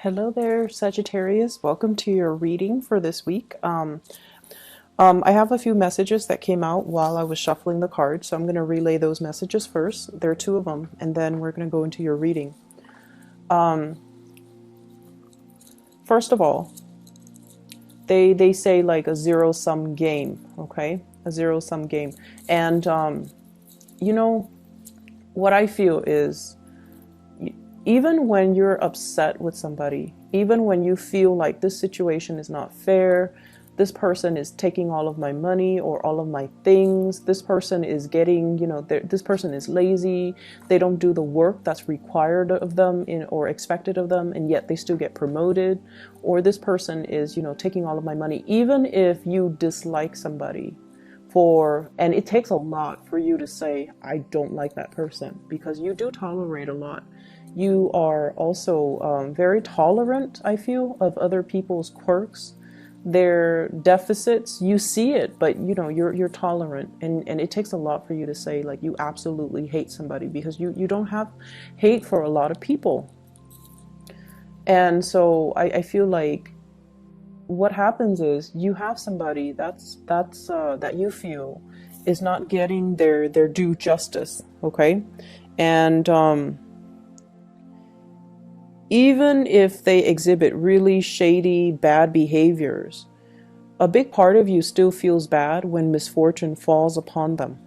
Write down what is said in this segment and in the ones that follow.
Hello there, Sagittarius. Welcome to your reading for this week. I have a few messages that came out while I was shuffling the cards, so I'm going to relay those messages first. There are two of them, and then we're going to go into your reading. First of all, they say like a zero-sum game, okay? A zero-sum game. And, you know, what I feel is even when you're upset with somebody, even when you feel like this situation is not fair, this person is taking all of my money or all of my things, this person is getting, this person is lazy, they don't do the work that's required of them or expected of them, and yet they still get promoted, or this person is, taking all of my money. Even if you dislike somebody, and it takes a lot for you to say, I don't like that person, because you do tolerate a lot. You are also very tolerant, I feel, of other people's quirks, their deficits. You see it, but you're tolerant, and it takes a lot for you to say like you absolutely hate somebody, because you don't have hate for a lot of people. And so I feel like what happens is you have somebody that you feel is not getting their due justice, okay? And even if they exhibit really shady, bad behaviors, a big part of you still feels bad when misfortune falls upon them.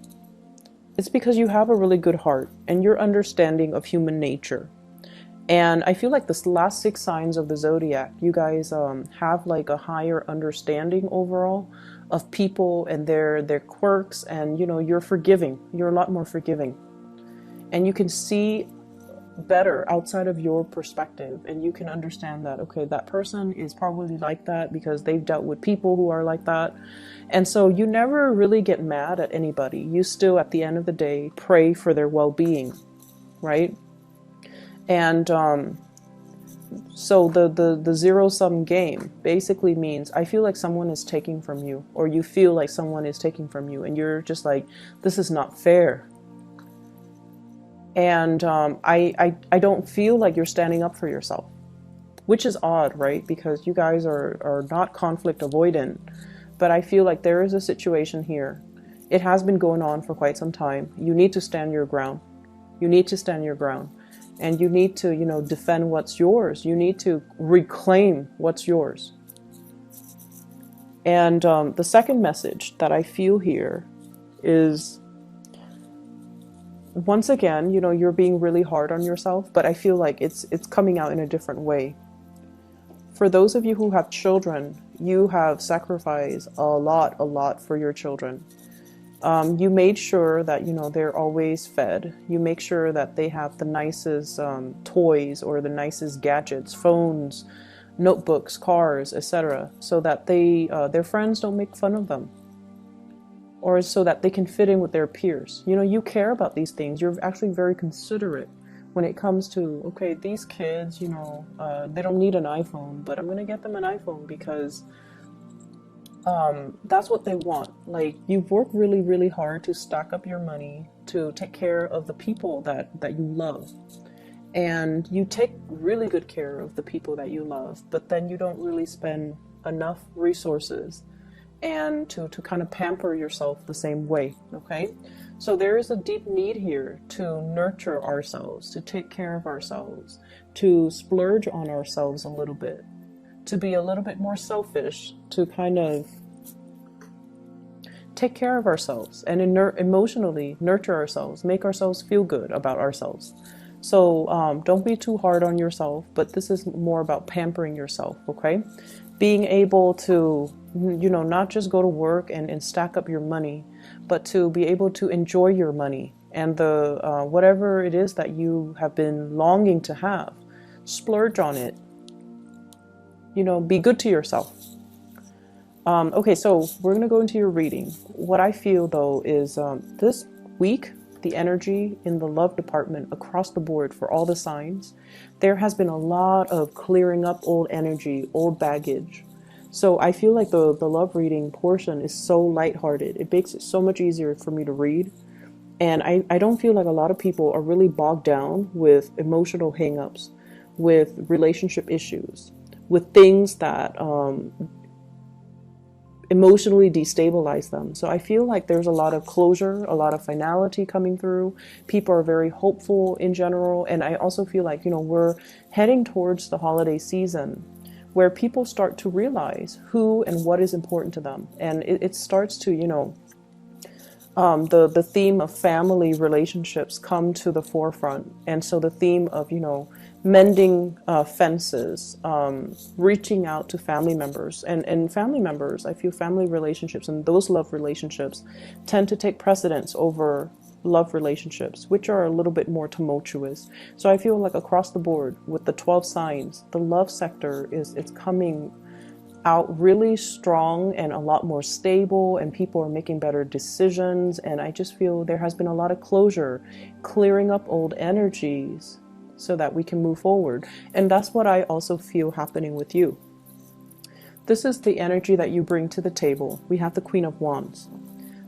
It's because you have a really good heart and your understanding of human nature. And I feel like the last 6 signs of the zodiac, you guys have like a higher understanding overall of people and their quirks, and you're forgiving. You're a lot more forgiving. And you can see better outside of your perspective, and you can understand that, okay, that person is probably like that because they've dealt with people who are like that. And so you never really get mad at anybody. You still, at the end of the day, pray for their well-being, right? And so the zero-sum game basically means I feel like someone is taking from you, or you feel like someone is taking from you, and you're just like, this is not fair. And I don't feel like you're standing up for yourself, which is odd, right? Because you guys are not conflict avoidant, but I feel like there is a situation here. It has been going on for quite some time. You need to stand your ground. You need to stand your ground. And you need to, defend what's yours. You need to reclaim what's yours. And the second message that I feel here is, once again, you're being really hard on yourself, but I feel like it's coming out in a different way. For those of you who have children, you have sacrificed a lot for your children. You made sure that, they're always fed. You make sure that they have the nicest toys or the nicest gadgets, phones, notebooks, cars, etc., so that their friends don't make fun of them, or so that they can fit in with their peers. You care about these things. You're actually very considerate when it comes to, okay, these kids, they don't need an iPhone, but I'm going to get them an iPhone because that's what they want. Like, you've worked really, really hard to stack up your money to take care of the people that you love. And you take really good care of the people that you love, but then you don't really spend enough resources and to kind of pamper yourself the same way, okay? So there is a deep need here to nurture ourselves, to take care of ourselves, to splurge on ourselves a little bit, to be a little bit more selfish, to kind of take care of ourselves and emotionally nurture ourselves, make ourselves feel good about ourselves. So don't be too hard on yourself, but this is more about pampering yourself, okay? Being able to, not just go to work and stack up your money, but to be able to enjoy your money and the whatever it is that you have been longing to have. Splurge on it. Be good to yourself. Okay, so we're going to go into your reading. What I feel, though, is this week, the energy in the love department across the board for all the signs, there has been a lot of clearing up old energy, old baggage. So I feel like the love reading portion is so lighthearted. It makes it so much easier for me to read. And I don't feel like a lot of people are really bogged down with emotional hangups with relationship issues, with things that emotionally destabilize them. So I feel like there's a lot of closure, a lot of finality coming through. People are very hopeful in general. And I also feel like, we're heading towards the holiday season where people start to realize who and what is important to them. And it starts to, the theme of family relationships come to the forefront. And so the theme of, mending fences, reaching out to family members. And family members, I feel family relationships and those love relationships tend to take precedence over love relationships, which are a little bit more tumultuous. So I feel like across the board with the 12 signs, the love sector it's coming out really strong and a lot more stable, and people are making better decisions. And I just feel there has been a lot of closure, clearing up old energies so that we can move forward. And that's what I also feel happening with you. This is the energy that you bring to the table. We have the Queen of Wands.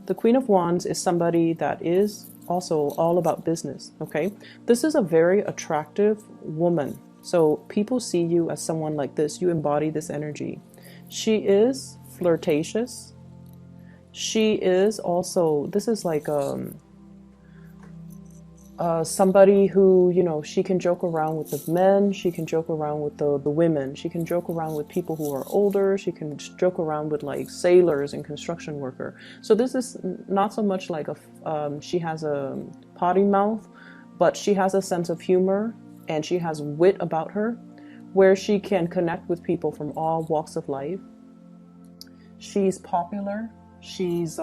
The Queen of Wands is somebody that is also all about business, okay? This is a very attractive woman. So people see you as someone like this. You embody this energy. She is flirtatious. She is also, this is like somebody who, she can joke around with the men, she can joke around with the women, she can joke around with people who are older, she can joke around with like sailors and construction worker. So this is not so much like she has a potty mouth, but she has a sense of humor and she has wit about her, where she can connect with people from all walks of life. She's popular, she's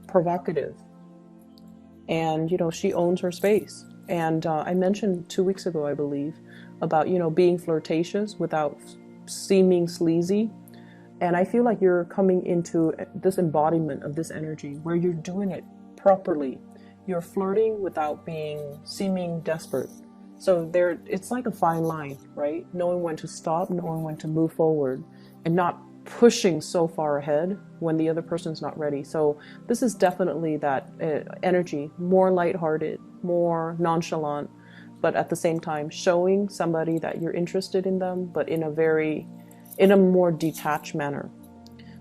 provocative. And, she owns her space. And I mentioned 2 weeks ago, I believe, about, being flirtatious without seeming sleazy. And I feel like you're coming into this embodiment of this energy where you're doing it properly. You're flirting without seeming desperate. So it's like a fine line, right? Knowing when to stop, knowing when to move forward, and not pushing so far ahead when the other person's not ready. So this is definitely that energy, more lighthearted, more nonchalant, but at the same time showing somebody that you're interested in them, but in a more detached manner.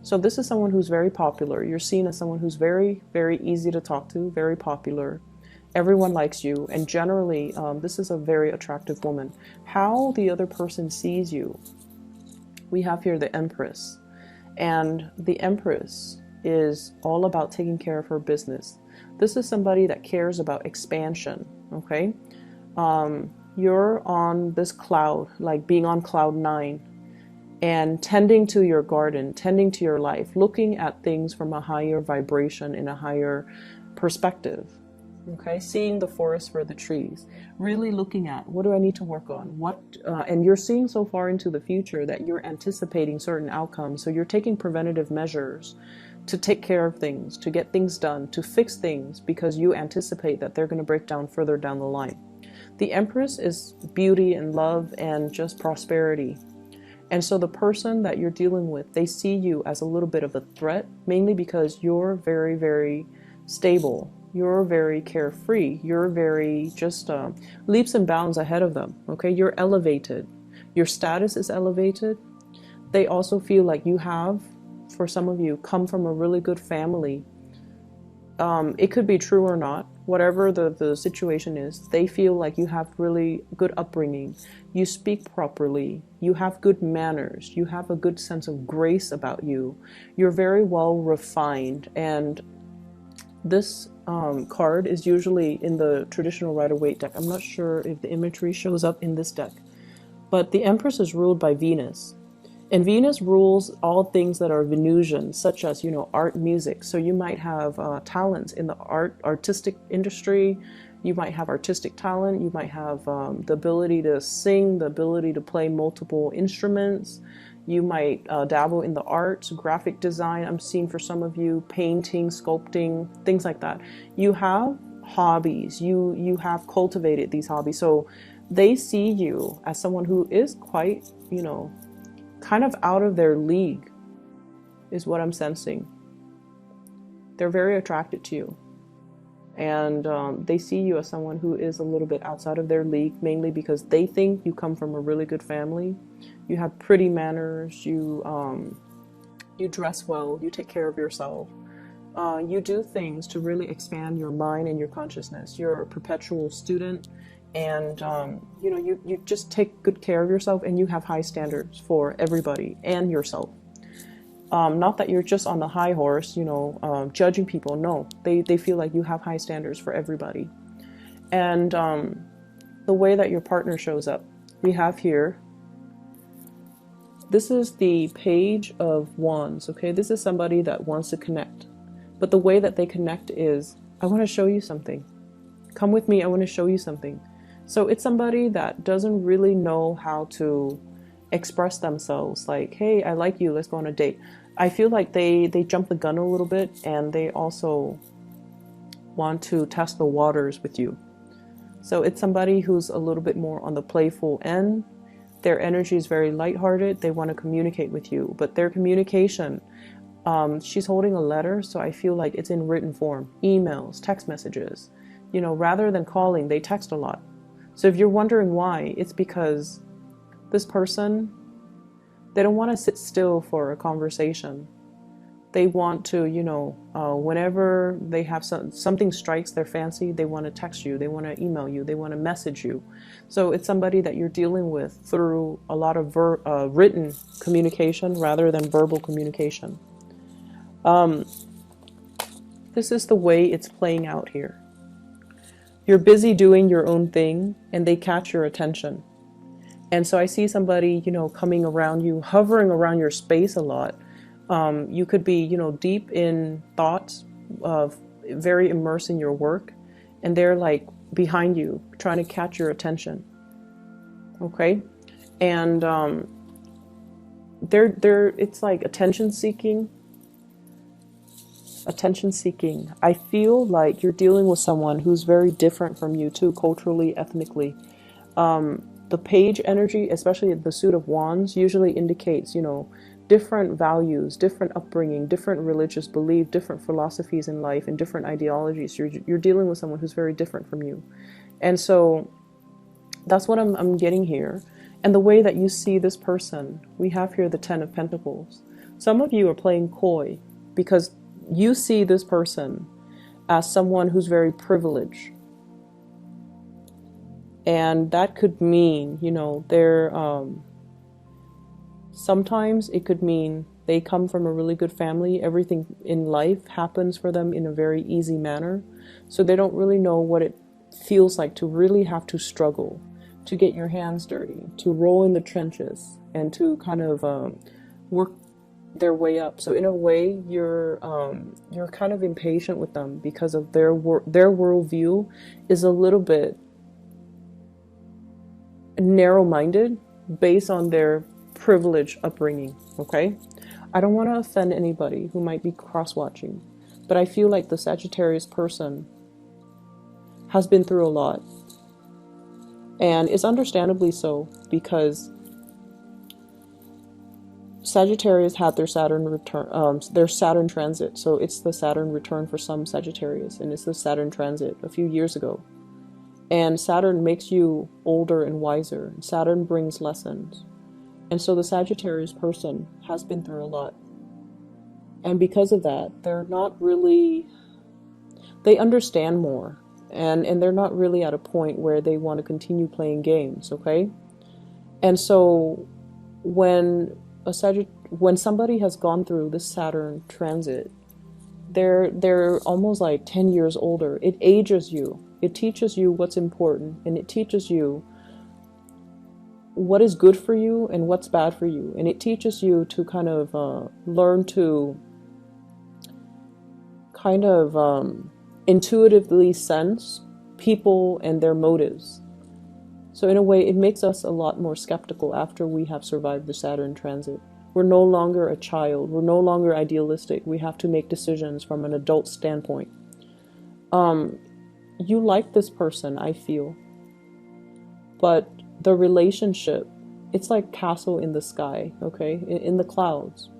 So this is someone who's very popular. You're seen as someone who's very, very easy to talk to, very popular. Everyone likes you, and generally this is a very attractive woman. How the other person sees you, we have here the Empress. And the Empress is all about taking care of her business. This is somebody that cares about expansion, okay? You're on this cloud, like being on cloud 9, and tending to your garden, tending to your life, looking at things from a higher vibration, in a higher perspective. Okay, seeing the forest for the trees, really looking at what do I need to work on, and you're seeing so far into the future that you're anticipating certain outcomes. So you're taking preventative measures to take care of things, to get things done, to fix things, because you anticipate that they're going to break down further down the line. The Empress is beauty and love and just prosperity. And so the person that you're dealing with, they see you as a little bit of a threat, mainly because you're very, very stable. You're very carefree. You're very just leaps and bounds ahead of them. Okay, you're elevated. Your status is elevated. They also feel like you have, for some of you, come from a really good family. It could be true or not. Whatever the situation is, they feel like you have really good upbringing. You speak properly. You have good manners. You have a good sense of grace about you. You're very well refined. And this card is usually in the traditional Rider-Waite deck. I'm not sure if the imagery shows up in this deck. But the Empress is ruled by Venus. And Venus rules all things that are Venusian, such as, art, music. So you might have talents in the artistic industry. You might have artistic talent. You might have the ability to sing, the ability to play multiple instruments. You might dabble in the arts, graphic design. I'm seeing for some of you painting, sculpting, things like that. You have hobbies. You have cultivated these hobbies. So they see you as someone who is quite, kind of out of their league, is what I'm sensing. They're very attracted to you. And they see you as someone who is a little bit outside of their league, mainly because they think you come from a really good family. You have pretty manners. You dress well. You take care of yourself. You do things to really expand your mind and your consciousness. You're a perpetual student, and you just take good care of yourself, and you have high standards for everybody and yourself. Not that you're just on the high horse, judging people. No, they feel like you have high standards for everybody. And the way that your partner shows up, we have here, this is the Page of Wands, okay? This is somebody that wants to connect. But the way that they connect is, I want to show you something. Come with me, I want to show you something. So it's somebody that doesn't really know how to express themselves, like, hey, I like you, let's go on a date. I feel like they jump the gun a little bit, and they also want to test the waters with you. So it's somebody who's a little bit more on the playful end. Their energy is very lighthearted. They want to communicate with you, but their communication, she's holding a letter, so I feel like it's in written form, emails, text messages. Rather than calling, they text a lot. So if you're wondering why, it's because this person, they don't want to sit still for a conversation. They want to, whenever they have something strikes their fancy, they want to text you, they want to email you, they want to message you. So it's somebody that you're dealing with through a lot of written communication rather than verbal communication. This is the way it's playing out here. You're busy doing your own thing, and they catch your attention. And so I see somebody, coming around you, hovering around your space a lot. You could be, deep in thoughts, very immersed in your work, and they're like behind you, trying to catch your attention. Okay? And it's like attention seeking. I feel like you're dealing with someone who's very different from you too, culturally, ethnically. The page energy, especially the suit of wands, usually indicates, different values, different upbringing, different religious belief, different philosophies in life, and different ideologies. You're dealing with someone who's very different from you. And so that's what I'm getting here. And the way that you see this person, we have here the Ten of Pentacles. Some of you are playing coy because you see this person as someone who's very privileged. And that could mean, they're, sometimes it could mean they come from a really good family. Everything in life happens for them in a very easy manner. So they don't really know what it feels like to really have to struggle, to get your hands dirty, to roll in the trenches, and to kind of work their way up. So in a way, you're kind of impatient with them because of their worldview is a little bit narrow-minded based on their privileged upbringing. Okay, I don't want to offend anybody who might be cross-watching, but I feel like the Sagittarius person has been through a lot, and it's understandably so, because Sagittarius had their Saturn return, their Saturn transit. So it's the Saturn return for some Sagittarius, and it's the Saturn transit a few years ago. And Saturn makes you older and wiser. Saturn brings lessons. And so the Sagittarius person has been through a lot. And because of that, they're not really, they understand more. And they're not really at a point where they want to continue playing games, okay? And so when somebody has gone through this Saturn transit, they're almost like 10 years older. It ages you. It teaches you what's important, and it teaches you what is good for you and what's bad for you. And it teaches you to kind of learn to kind of intuitively sense people and their motives. So in a way, it makes us a lot more skeptical after we have survived the Saturn transit. We're no longer a child. We're no longer idealistic. We have to make decisions from an adult standpoint. You like this person, I feel. But the relationship, it's like castle in the sky, okay? In the clouds.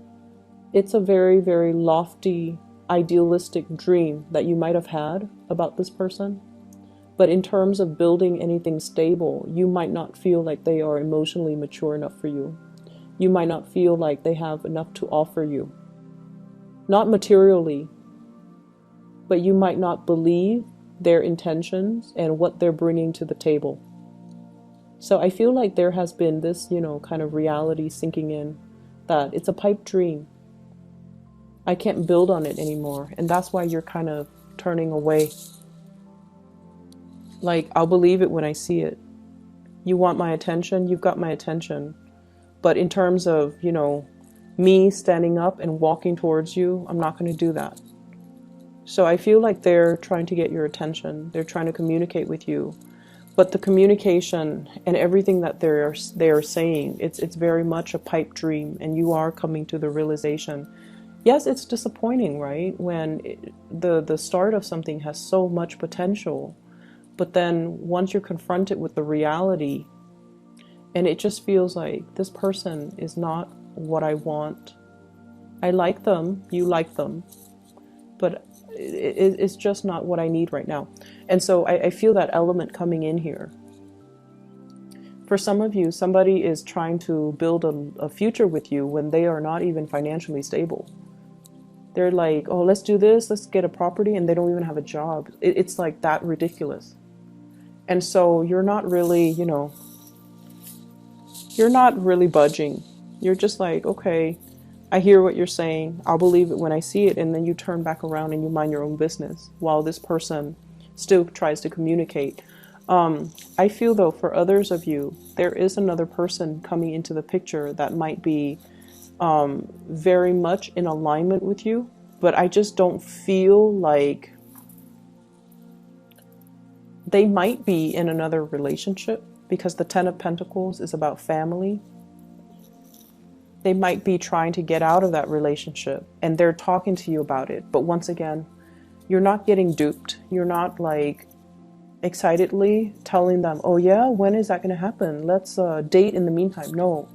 It's a very, very lofty idealistic dream that you might have had about this person. But in terms of building anything stable, you might not feel like they are emotionally mature enough for you. You might not feel like they have enough to offer you. Not materially, but you might not believe their intentions and what they're bringing to the table. So I feel like there has been this, kind of reality sinking in that it's a pipe dream. I can't build on it anymore. And that's why you're kind of turning away. Like, I'll believe it when I see it. You want my attention? You've got my attention. But in terms of, me standing up and walking towards you, I'm not going to do that. So I feel like they're trying to get your attention. They're trying to communicate with you. But the communication and everything that they're saying, it's very much a pipe dream, and you are coming to the realization. Yes, it's disappointing, right? When the start of something has so much potential, but then once you're confronted with the reality, and it just feels like this person is not what I want. I like them, you like them, but it's just not what I need right now. And so I feel that element coming in here. For some of you, somebody is trying to build a future with you when they are not even financially stable. They're like, oh, let's do this, let's get a property, and they don't even have a job. It's like that ridiculous. And so you're not really, you're not really budging. You're just like, okay, I hear what you're saying. I'll believe it when I see it. And then you turn back around and you mind your own business while this person still tries to communicate. I feel, though, for others of you, there is another person coming into the picture that might be very much in alignment with you. But I just don't feel like they might be in another relationship, because the Ten of Pentacles is about family. They might be trying to get out of that relationship, and they're talking to you about it. But once again, you're not getting duped. You're not like excitedly telling them, oh yeah, when is that going to happen? Let's date in the meantime. No.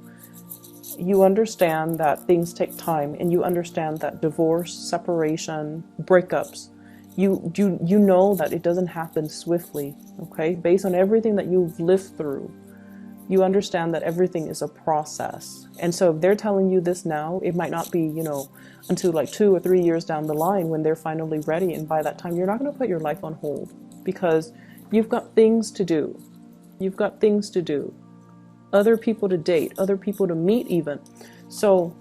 You understand that things take time, and you understand that divorce, separation, breakups, you know that it doesn't happen swiftly, okay? Based on everything that you've lived through, you understand that everything is a process. And so if they're telling you this now, it might not be, until like 2 or 3 years down the line when they're finally ready. And by that time, you're not going to put your life on hold, because you've got things to do. You've got things to do. Other people to date, other people to meet even. So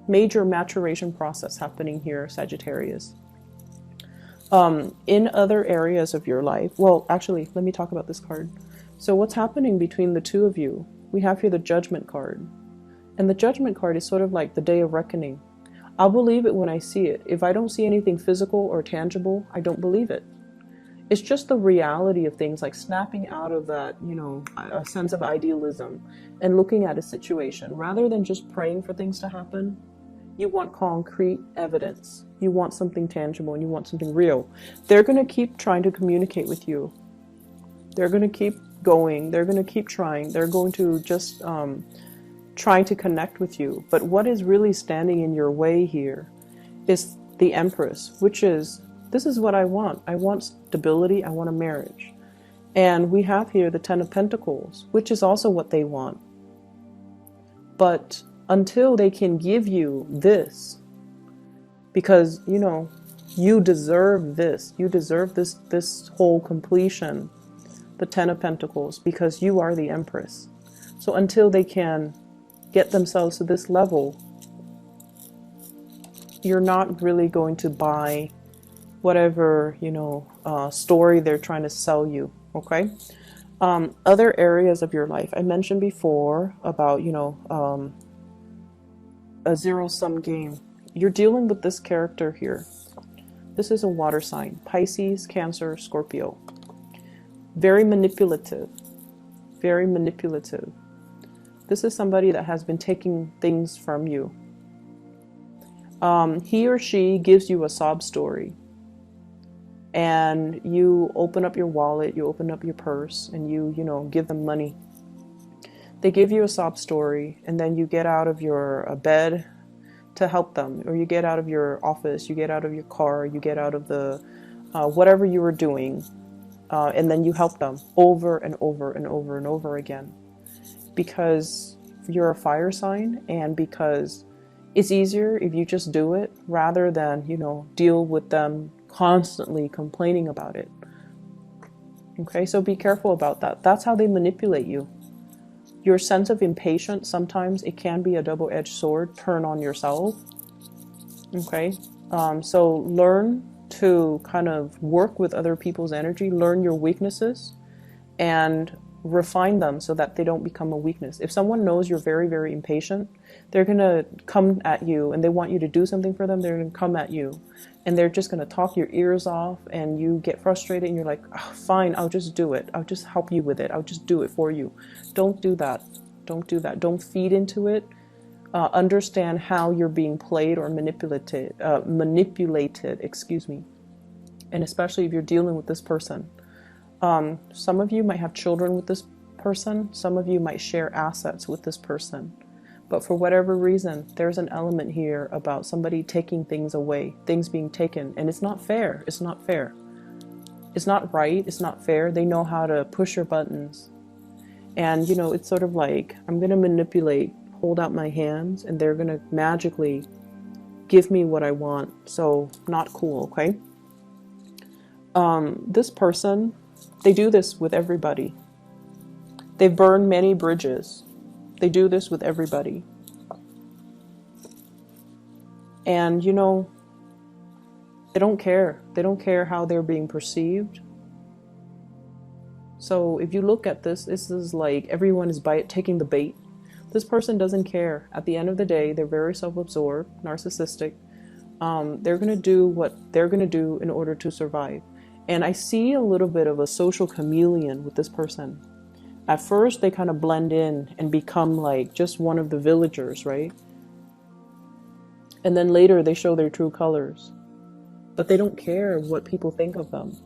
major maturation process happening here, Sagittarius. In other areas of your life, well, actually, let me talk about this card. So what's happening between the two of you? We have here the Judgment card. And the Judgment card is sort of like the day of reckoning. I'll believe it when I see it. If I don't see anything physical or tangible, I don't believe it. It's just the reality of things, like snapping out of that, a sense of idealism and looking at a situation. Rather than just praying for things to happen, you want concrete evidence. You want something tangible, and you want something real. They're going to keep trying to communicate with you. They're going to keep going. They're going to keep trying. They're going to just trying to connect with you. But what is really standing in your way here is the Empress, which is, this is what I want. I want stability. I want a marriage. And we have here the Ten of Pentacles, which is also what they want. But until they can give you this, because, you deserve this. You deserve this whole completion, the Ten of Pentacles, because you are the Empress. So until they can get themselves to this level, you're not really going to buy whatever, story they're trying to sell you, okay? Other areas of your life. I mentioned before about, a zero-sum game. You're dealing with this character here. This is a water sign. Pisces, Cancer, Scorpio. Very manipulative. Very manipulative. This is somebody that has been taking things from you. He or she gives you a sob story. And you open up your wallet, you open up your purse, and you give them money. They give you a sob story, and then you get out of your bed, to help them, or you get out of your office, you get out of your car, you get out of the whatever you were doing, and then you help them over and over and over and over again, because you're a fire sign, and because it's easier if you just do it rather than, you know, deal with them constantly complaining about it. Okay, so be careful about that. That's how they manipulate you. Your sense of impatience, sometimes it can be a double-edged sword, turn on yourself. Okay, so learn to kind of work with other people's energy, learn your weaknesses, and refine them so that they don't become a weakness. If someone knows you're very, very impatient, they're going to come at you and they want you to do something for them, they're going to come at you and they're just going to talk your ears off, and you get frustrated and you're like, oh, fine, I'll just do it. I'll just help you with it. I'll just do it for you. Don't do that. Don't do that. Don't feed into it. Understand how you're being played or manipulated, excuse me. And especially if you're dealing with this person. Some of you might have children with this person. Some of you might share assets with this person. But for whatever reason, there's an element here about somebody taking things away, things being taken. And it's not fair. It's not fair. It's not right. It's not fair. They know how to push your buttons. And, you know, it's sort of like, I'm going to manipulate, hold out my hands, and they're going to magically give me what I want. So not cool, okay? This person, they do this with everybody. They've burned many bridges. They do this with everybody. And, you know, they don't care. They don't care how they're being perceived. So if you look at this, this is like everyone is taking the bait. This person doesn't care. At the end of the day, they're very self-absorbed, narcissistic. They're going to do what they're going to do in order to survive. And I see a little bit of a social chameleon with this person. At first, they kind of blend in and become like just one of the villagers, right? And then later, they show their true colors. But they don't care what people think of them.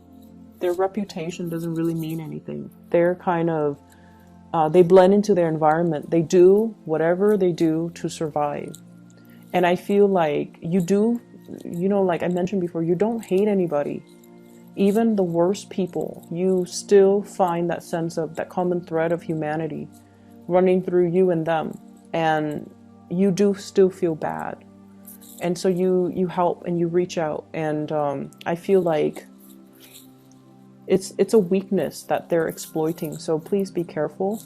Their reputation doesn't really mean anything. They're kind of, they blend into their environment. They do whatever they do to survive. And I feel like you do, you know, like I mentioned before, you don't hate anybody. Even the worst people, you still find that sense of that common thread of humanity running through you and them. And you do still feel bad. And so you help and you reach out. And I feel like it's a weakness that they're exploiting. So please be careful.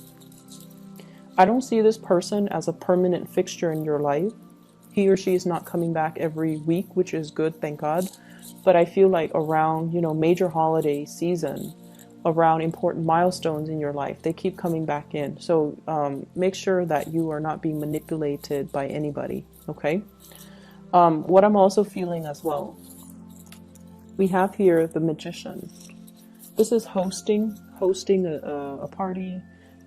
I don't see this person as a permanent fixture in your life. He or she is not coming back every week, which is good, thank God. But I feel like around, you know, major holiday season, around important milestones in your life, they keep coming back in. So make sure that you are not being manipulated by anybody, okay? What I'm also feeling as well, we have here the Magician. This is hosting a party,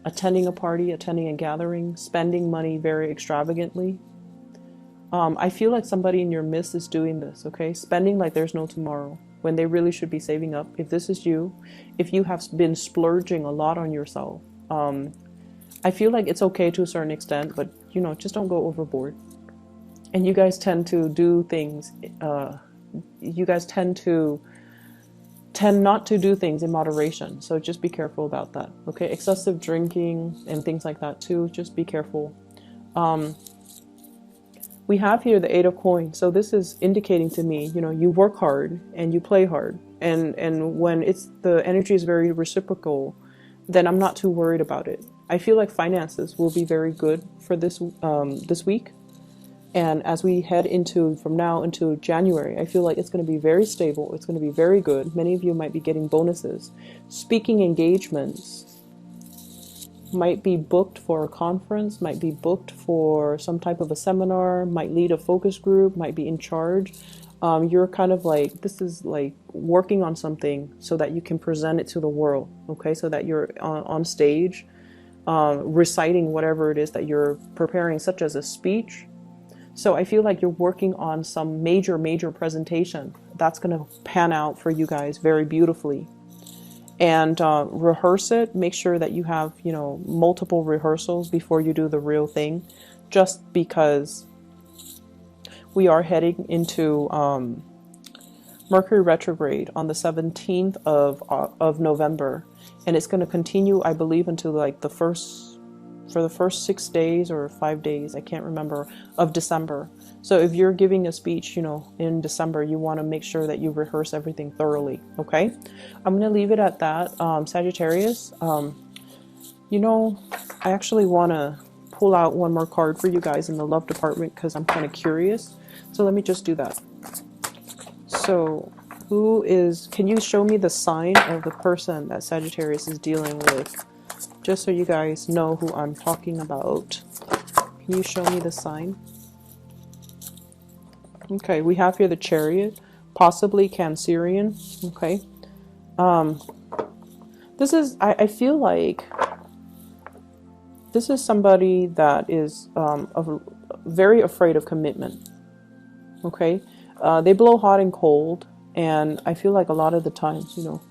attending a gathering, spending money very extravagantly. I feel like somebody in your midst is doing this, okay? Spending like there's no tomorrow, when they really should be saving up. If this is you, if you have been splurging a lot on yourself, I feel like it's okay to a certain extent, but, you know, just don't go overboard. And you guys tend to do things, you guys tend not to do things in moderation. So just be careful about that, okay? Excessive drinking and things like that too, just be careful. We have here the Eight of Coins. So this is indicating to me, you know, you work hard and you play hard. And when the energy is very reciprocal, then I'm not too worried about it. I feel like finances will be very good for this week. And as we head from now into January, I feel like it's going to be very stable. It's going to be very good. Many of you might be getting bonuses. Speaking engagements might be booked for a conference, might be booked for some type of a seminar, might lead a focus group, might be in charge. You're kind of like, this is like working on something so that you can present it to the world, okay? So that you're on stage, reciting whatever it is that you're preparing, such as a speech. So I feel like you're working on some major presentation that's going to pan out for you guys very beautifully. And rehearse it. Make sure that you have, you know, multiple rehearsals before you do the real thing, just because we are heading into Mercury retrograde on the 17th of November, and it's going to continue, I believe, until like for the first 6 days or 5 days, I can't remember, of December. So if you're giving a speech, you know, in December, you want to make sure that you rehearse everything thoroughly. Okay, I'm going to leave it at that. Sagittarius, you know, I actually want to pull out one more card for you guys in the love department because I'm kind of curious. So let me just do that. So can you show me the sign of the person that Sagittarius is dealing with? Just so you guys know who I'm talking about. Can you show me the sign? Okay, we have here the Chariot, possibly Cancerian. Okay. This is, I feel like this is somebody that is very afraid of commitment. Okay. They blow hot and cold, and I feel like a lot of the times, you know,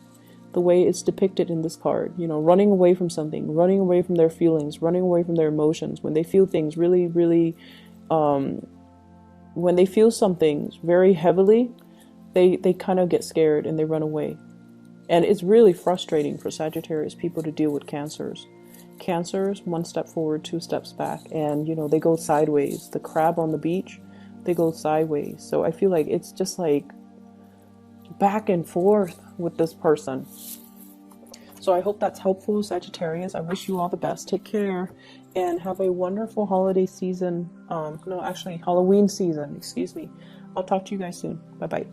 the way it's depicted in this card, you know, running away from something, running away from their feelings, running away from their emotions, when they feel things really, really, when they feel something very heavily, they kind of get scared and they run away. And it's really frustrating for Sagittarius people to deal with Cancers. Cancers, 1 step forward, 2 steps back, and, you know, they go sideways. The crab on the beach, they go sideways. So I feel like it's just like back and forth with this person. So I hope that's helpful, Sagittarius. I wish you all the best. Take care and have a wonderful holiday season. No, actually Halloween season, excuse me. I'll talk to you guys soon. Bye bye.